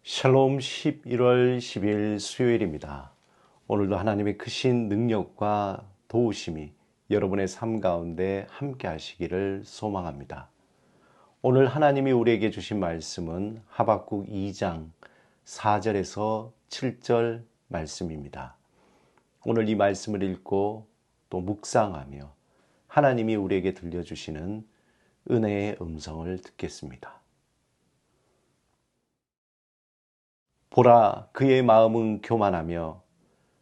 샬롬 11월 10일 수요일입니다. 오늘도 하나님의 크신 능력과 도우심이 여러분의 삶 가운데 함께 하시기를 소망합니다. 오늘 하나님이 우리에게 주신 말씀은 하박국 2장 4절에서 7절 말씀입니다. 오늘 이 말씀을 읽고 또 묵상하며 하나님이 우리에게 들려주시는 은혜의 음성을 듣겠습니다. 보라, 그의 마음은 교만하며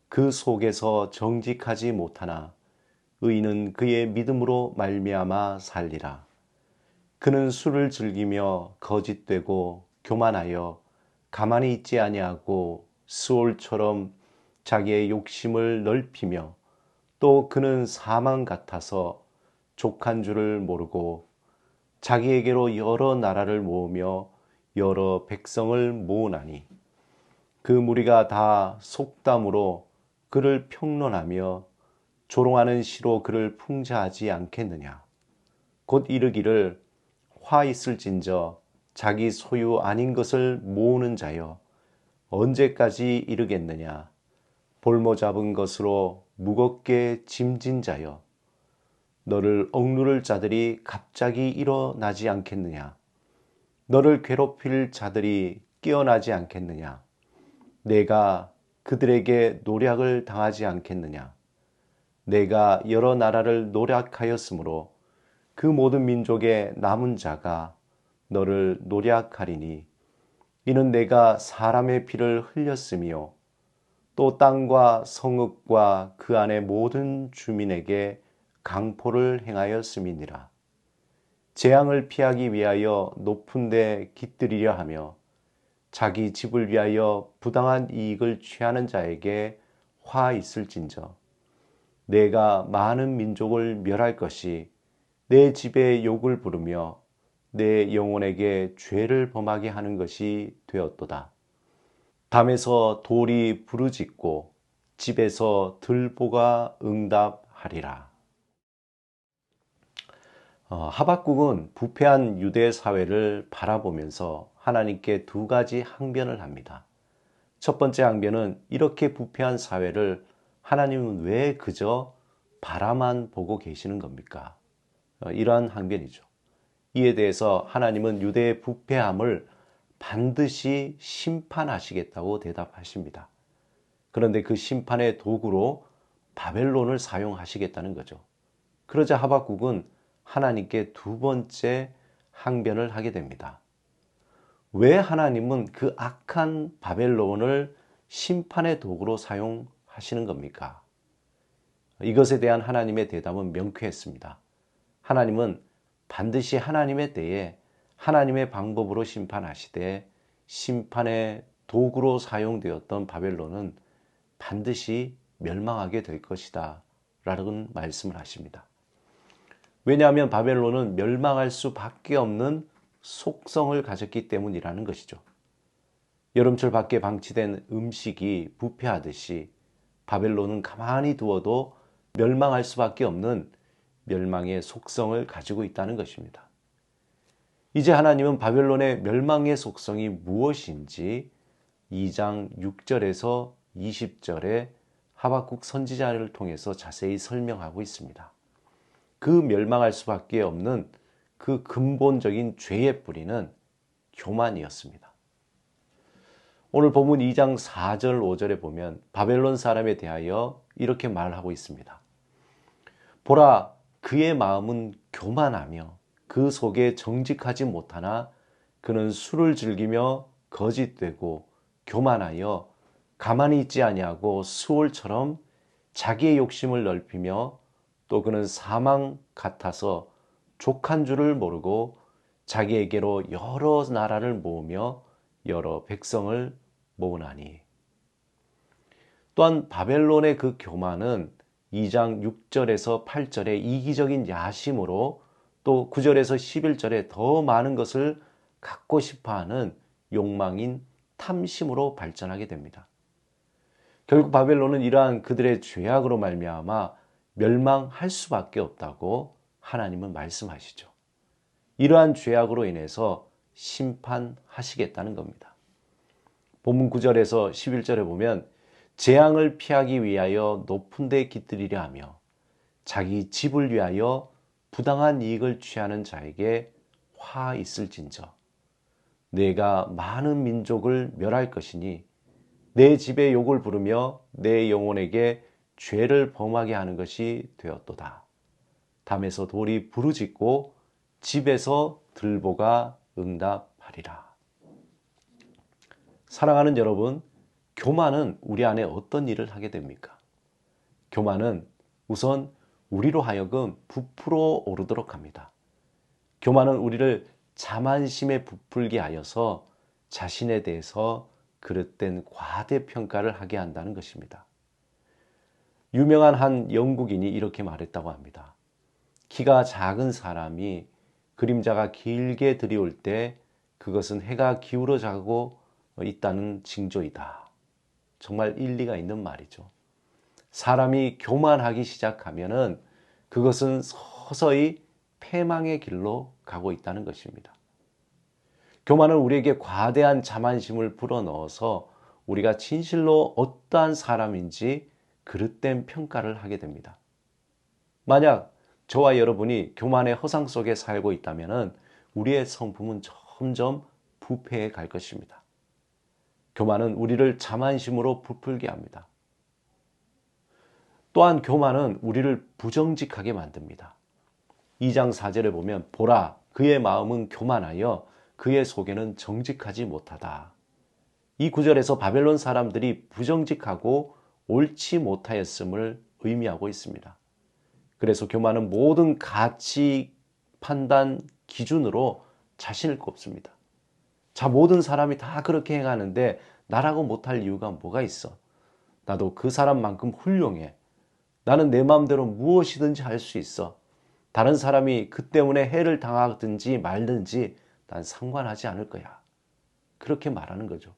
그 속에서 정직하지 못하나 의인은 그의 믿음으로 말미암아 살리라. 그는 술을 즐기며 거짓되고 교만하여 가만히 있지 아니하고 스올처럼 자기의 욕심을 넓히며 또 그는 사망 같아서 족한 줄을 모르고 자기에게로 여러 나라를 모으며 여러 백성을 모으나니 그 무리가 다 속담으로 그를 평론하며 조롱하는 시로 그를 풍자하지 않겠느냐. 곧 이르기를 화 있을진저 자기 소유 아닌 것을 모으는 자여 언제까지 이르겠느냐. 볼모 잡은 것으로 무겁게 짐진 자여 너를 억누를 자들이 갑자기 일어나지 않겠느냐. 너를 괴롭힐 자들이 깨어나지 않겠느냐. 내가 그들에게 노략을 당하지 않겠느냐. 내가 여러 나라를 노략하였으므로 그 모든 민족의 남은 자가 너를 노략하리니 이는 내가 사람의 피를 흘렸으며 또 땅과 성읍과 그 안의 모든 주민에게 강포를 행하였음이니라. 재앙을 피하기 위하여 높은 데 깃들이려 하며 자기 집을 위하여 부당한 이익을 취하는 자에게 화 있을진저 내가 많은 민족을 멸할 것이 내 집에 욕을 부르며 내 영혼에게 죄를 범하게 하는 것이 되었도다. 담에서 돌이 부르짖고 집에서 들보가 응답하리라. 하박국은 부패한 유대 사회를 바라보면서 하나님께 두 가지 항변을 합니다. 첫 번째 항변은 이렇게 부패한 사회를 하나님은 왜 그저 바라만 보고 계시는 겁니까? 이러한 항변이죠. 이에 대해서 하나님은 유대의 부패함을 반드시 심판하시겠다고 대답하십니다. 그런데 그 심판의 도구로 바벨론을 사용하시겠다는 거죠. 그러자 하박국은 하나님께 두 번째 항변을 하게 됩니다. 왜 하나님은 그 악한 바벨론을 심판의 도구로 사용하시는 겁니까? 이것에 대한 하나님의 대답은 명쾌했습니다. 하나님은 반드시 하나님의 때에 하나님의 방법으로 심판하시되 심판의 도구로 사용되었던 바벨론은 반드시 멸망하게 될 것이다 라는 말씀을 하십니다. 왜냐하면 바벨론은 멸망할 수밖에 없는 속성을 가졌기 때문이라는 것이죠. 여름철 밖에 방치된 음식이 부패하듯이 바벨론은 가만히 두어도 멸망할 수밖에 없는 멸망의 속성을 가지고 있다는 것입니다. 이제 하나님은 바벨론의 멸망의 속성이 무엇인지 2장 6절에서 20절에 하박국 선지자를 통해서 자세히 설명하고 있습니다. 그 멸망할 수밖에 없는 그 근본적인 죄의 뿌리는 교만이었습니다. 오늘 본문 2장 4절 5절에 보면 바벨론 사람에 대하여 이렇게 말하고 있습니다. 보라, 그의 마음은 교만하며 그 속에 정직하지 못하나 그는 술을 즐기며 거짓되고 교만하여 가만히 있지 아니하고 수올처럼 자기의 욕심을 넓히며 또 그는 사망 같아서 족한 줄을 모르고 자기에게로 여러 나라를 모으며 여러 백성을 모으나니. 또한 바벨론의 그 교만은 2장 6절에서 8절의 이기적인 야심으로 또 9절에서 11절에 더 많은 것을 갖고 싶어하는 욕망인 탐심으로 발전하게 됩니다. 결국 바벨론은 이러한 그들의 죄악으로 말미암아 멸망할 수밖에 없다고 하나님은 말씀하시죠. 이러한 죄악으로 인해서 심판하시겠다는 겁니다. 본문 9절에서 11절에 보면 재앙을 피하기 위하여 높은 데 깃들이려 하며 자기 집을 위하여 부당한 이익을 취하는 자에게 화 있을진저 내가 많은 민족을 멸할 것이니 내 집에 욕을 부르며 내 영혼에게 죄를 범하게 하는 것이 되었도다. 담에서 돌이 부르짖고 집에서 들보가 응답하리라. 사랑하는 여러분, 교만은 우리 안에 어떤 일을 하게 됩니까? 교만은 우선 우리로 하여금 부풀어 오르도록 합니다. 교만은 우리를 자만심에 부풀게 하여서 자신에 대해서 그릇된 과대평가를 하게 한다는 것입니다. 유명한 한 영국인이 이렇게 말했다고 합니다. 키가 작은 사람이 그림자가 길게 들이올 때 그것은 해가 기울어 가고 있다는 징조이다. 정말 일리가 있는 말이죠. 사람이 교만하기 시작하면은 그것은 서서히 패망의 길로 가고 있다는 것입니다. 교만은 우리에게 과대한 자만심을 불어넣어서 우리가 진실로 어떠한 사람인지 그릇된 평가를 하게 됩니다. 만약 저와 여러분이 교만의 허상 속에 살고 있다면 우리의 성품은 점점 부패해 갈 것입니다. 교만은 우리를 자만심으로 부풀게 합니다. 또한 교만은 우리를 부정직하게 만듭니다. 2장 4절에 보면 보라 그의 마음은 교만하여 그의 속에는 정직하지 못하다. 이 구절에서 바벨론 사람들이 부정직하고 옳지 못하였음을 의미하고 있습니다. 그래서 교만은 모든 가치 판단 기준으로 자신을 꼽습니다. 자, 모든 사람이 다 그렇게 행하는데 나라고 못할 이유가 뭐가 있어? 나도 그 사람만큼 훌륭해. 나는 내 마음대로 무엇이든지 할 수 있어. 다른 사람이 그 때문에 해를 당하든지 말든지 난 상관하지 않을 거야. 그렇게 말하는 거죠.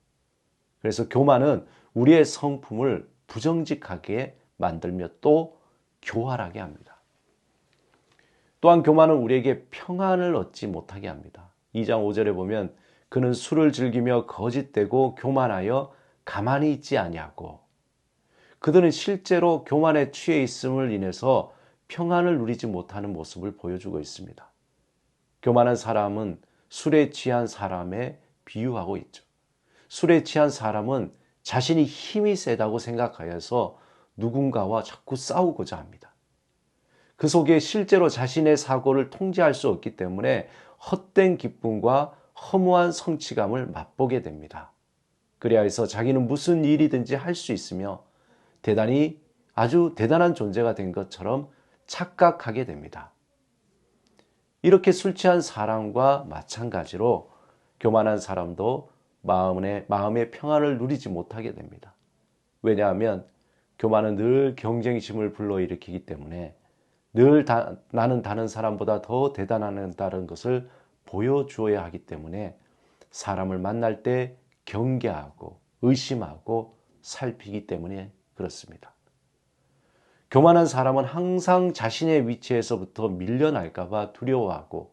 그래서 교만은 우리의 성품을 부정직하게 만들며 또 교활하게 합니다. 또한 교만은 우리에게 평안을 얻지 못하게 합니다. 2장 5절에 보면 그는 술을 즐기며 거짓되고 교만하여 가만히 있지 아니하고 그들은 실제로 교만에 취해 있음을 인해서 평안을 누리지 못하는 모습을 보여주고 있습니다. 교만한 사람은 술에 취한 사람에 비유하고 있죠. 술에 취한 사람은 자신이 힘이 세다고 생각하여서 누군가와 자꾸 싸우고자 합니다. 그 속에 실제로 자신의 사고를 통제할 수 없기 때문에 헛된 기쁨과 허무한 성취감을 맛보게 됩니다. 그래야 해서 자기는 무슨 일이든지 할 수 있으며 대단히 아주 대단한 존재가 된 것처럼 착각하게 됩니다. 이렇게 술 취한 사람과 마찬가지로 교만한 사람도 마음의 평안을 누리지 못하게 됩니다. 왜냐하면 교만은 늘 경쟁심을 불러일으키기 때문에 늘 나는 다른 사람보다 더 대단하다는 것을 보여주어야 하기 때문에 사람을 만날 때 경계하고 의심하고 살피기 때문에 그렇습니다. 교만한 사람은 항상 자신의 위치에서부터 밀려날까 봐 두려워하고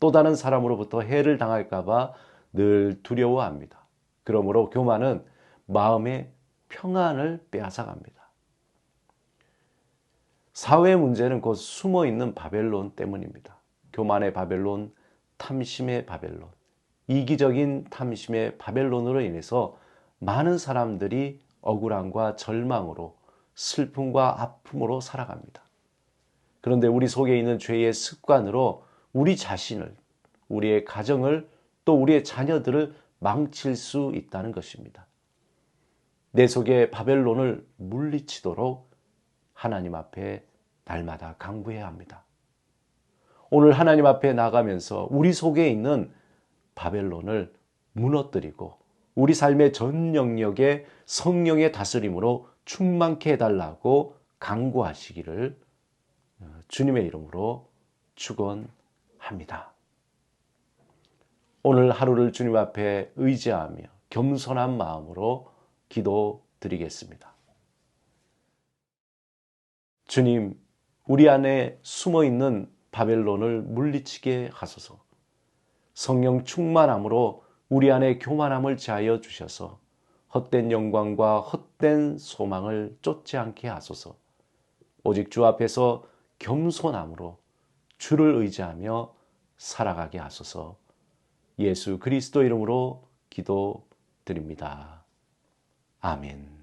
또 다른 사람으로부터 해를 당할까 봐 늘 두려워합니다. 그러므로 교만은 마음의 평안을 빼앗아갑니다. 사회의 문제는 곧 숨어있는 바벨론 때문입니다. 교만의 바벨론, 탐심의 바벨론, 이기적인 탐심의 바벨론으로 인해서 많은 사람들이 억울함과 절망으로 슬픔과 아픔으로 살아갑니다. 그런데 우리 속에 있는 죄의 습관으로 우리 자신을, 우리의 가정을 또 우리의 자녀들을 망칠 수 있다는 것입니다. 내 속에 바벨론을 물리치도록 하나님 앞에 날마다 간구해야 합니다. 오늘 하나님 앞에 나가면서 우리 속에 있는 바벨론을 무너뜨리고 우리 삶의 전 영역에 성령의 다스림으로 충만케 해달라고 간구하시기를 주님의 이름으로 축원합니다. 오늘 하루를 주님 앞에 의지하며 겸손한 마음으로 기도드리겠습니다. 주님, 우리 안에 숨어있는 바벨론을 물리치게 하소서. 성령 충만함으로 우리 안에 교만함을 제하여 주셔서 헛된 영광과 헛된 소망을 쫓지 않게 하소서. 오직 주 앞에서 겸손함으로 주를 의지하며 살아가게 하소서. 예수 그리스도 이름으로 기도드립니다. 아멘.